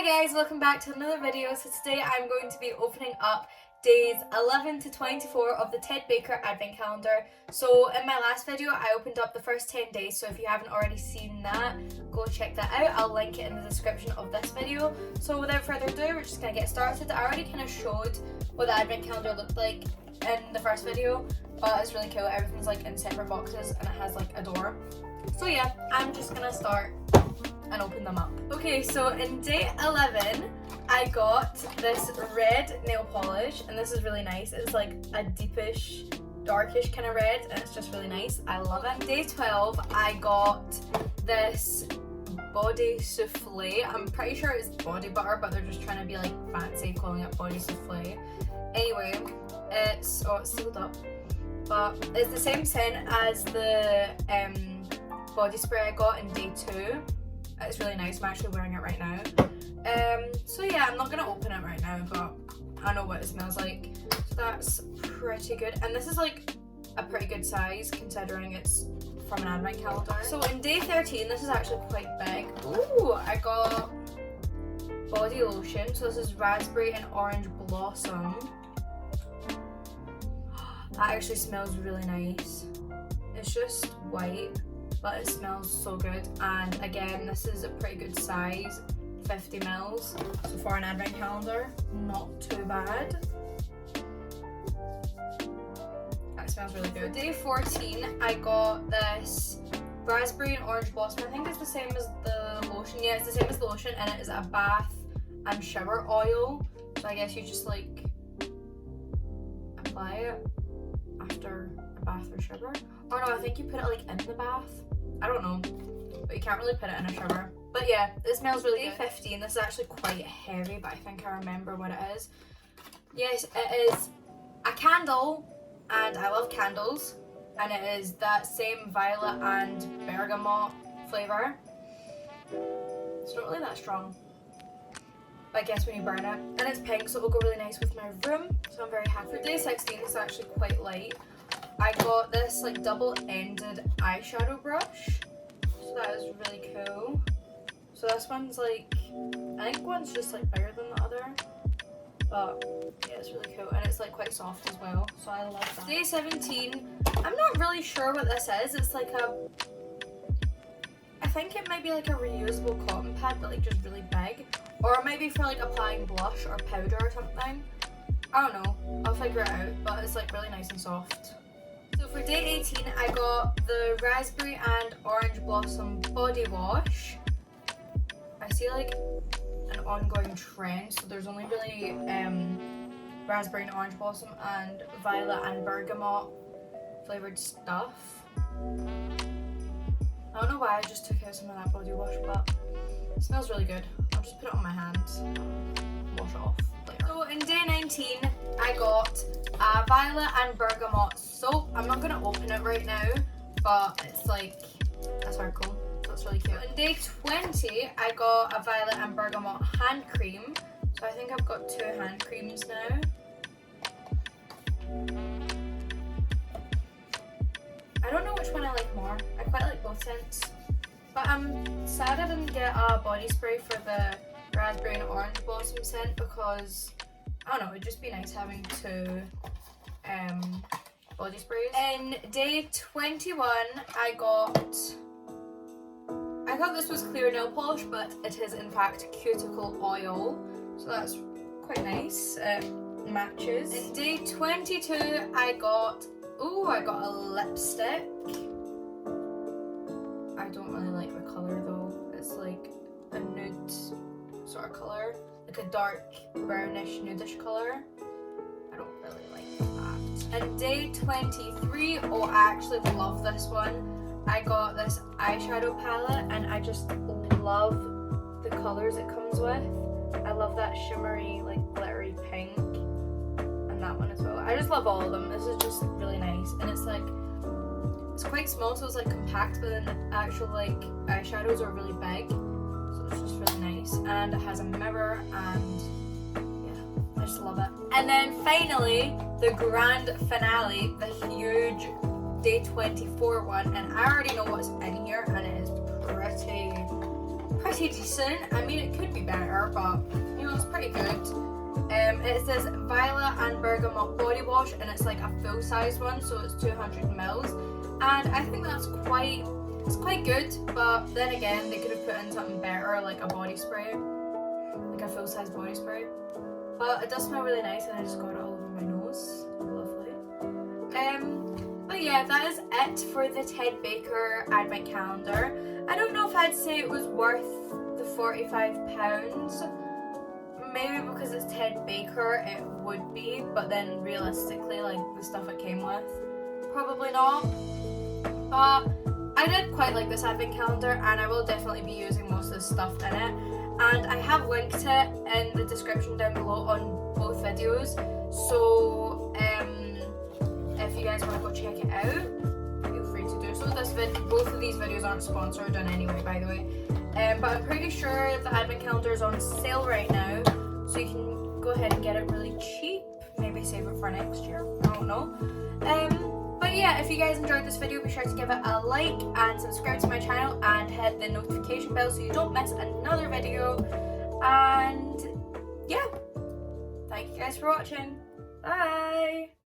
Hi guys, welcome back to another video. So today I'm going to be opening up days 11 to 24 of the Ted Baker Advent Calendar. So in my last video I opened up the first 10 days, so if you haven't already seen that, go check that out. I'll link it in the description of this video. So without further ado, we're just going to get started. I already kind of showed what the Advent Calendar looked like in the first video, but it's really cool. Everything's like in separate boxes and it has like a door. So yeah, I'm just going to start and open them up. Okay, so in day 11, I got this red nail polish, and this is really nice. It's like a deepish, darkish kind of red, and it's just really nice. I love it. Day 12, I got this body souffle. I'm pretty sure it's body butter, but they're just trying to be like fancy calling it body souffle. Anyway, it's sealed up, but it's the same scent as the body spray I got in day 2. It's really nice. I'm actually wearing it right now. So yeah, I'm not gonna open it right now, but I know what it smells like. So that's pretty good. And this is like a pretty good size considering it's from an advent calendar. So in day 13, this is actually quite big. Ooh, I got body lotion. So this is raspberry and orange blossom. That actually smells really nice. It's just white, but it smells so good. And again, this is a pretty good size, 50 mils. So for an advent calendar, not too bad. That smells really good. Day 14, I got this raspberry and orange blossom. I think it's the same as the lotion. Yeah, it's the same as the lotion, and it is a bath and shower oil. So I guess you just like apply it after a bath or shower. Or no, I think you put it like in the bath. I don't know, but you can't really put it in a shower. But yeah, it smells really good. Day 15, this is actually quite heavy, but I think I remember what it is. Yes, it is a candle, and I love candles, and it is that same violet and bergamot flavour. It's not really that strong, but I guess when you burn it, and it's pink, so it will go really nice with my room, so I'm very happy. For day 16, it's actually quite light. I got this like double-ended eyeshadow brush, so that is really cool. So this one's like, I think one's just like bigger than the other, but yeah, it's really cool, and it's like quite soft as well, so I love that. Day 17, I'm not really sure what this is. It's like I think it might be like a reusable cotton pad, but like just really big, or it might be for like applying blush or powder or something. I don't know, I'll figure it out, but it's like really nice and soft. So for day 18, I got the raspberry and orange blossom body wash. I see like an ongoing trend, so there's only really raspberry and orange blossom and violet and bergamot flavoured stuff. I don't know why I just took out some of that body wash, but it smells really good. I'll just put it on my hands and wash it off later. So in day 19, I got a violet and bergamot soap. I'm not going to open it right now, but it's like a circle, so it's really cute. In day 20, I got a violet and bergamot hand cream. So I think I've got 2 hand creams now. I don't know which one I like more. I quite like both scents. But I'm sad I didn't get a body spray for the raspberry and orange blossom scent, because I don't know, it'd just be nice having 2 body sprays. In day 21, I thought this was clear nail polish, but it is in fact cuticle oil, so that's quite nice. It matches. In day 22, I got a lipstick. I don't really like the colour though. It's like a nude sort of colour, like a dark brownish nudish colour. I don't really like that. And day 23, I actually love this one. I got this eyeshadow palette, and I just love the colours it comes with. I love that shimmery, like glittery pink, and that one as well. I just love all of them. This is just really nice, and it's like, it's quite small, so it's like compact, but then the actual like eyeshadows are really big, so it's just really nice. And it has a mirror, and yeah, I just love it. And then finally, the grand finale, the huge day 24 one, and I already know what's in here, and it is pretty decent. I mean, it could be better, but It's this Violet and Bergamot body wash, and it's like a full-size one, so it's 200 mils, and I think that's quite good. But then again, they could have put in something better, like a body spray, like a full-size body spray. But it does smell really nice, and I just got it all over my nose. Lovely. But yeah, that is it for the Ted Baker advent calendar. I don't know if I'd say it was worth the £45. Maybe because it's Ted Baker it would be, but then realistically, like the stuff it came with, probably not. But I did quite like this advent calendar, and I will definitely be using most of the stuff in it, and I have linked it in the description down below on both videos, so if you guys want to go check it out, feel free to do so. Both of these videos aren't sponsored in any way, by the way, but I'm pretty sure the advent calendar is on sale right now, so you can go ahead and get it really cheap. Maybe save it for next year, I don't know. But yeah, if you guys enjoyed this video, be sure to give it a like and subscribe to my channel and hit the notification bell so you don't miss another video. And yeah, thank you guys for watching. Bye!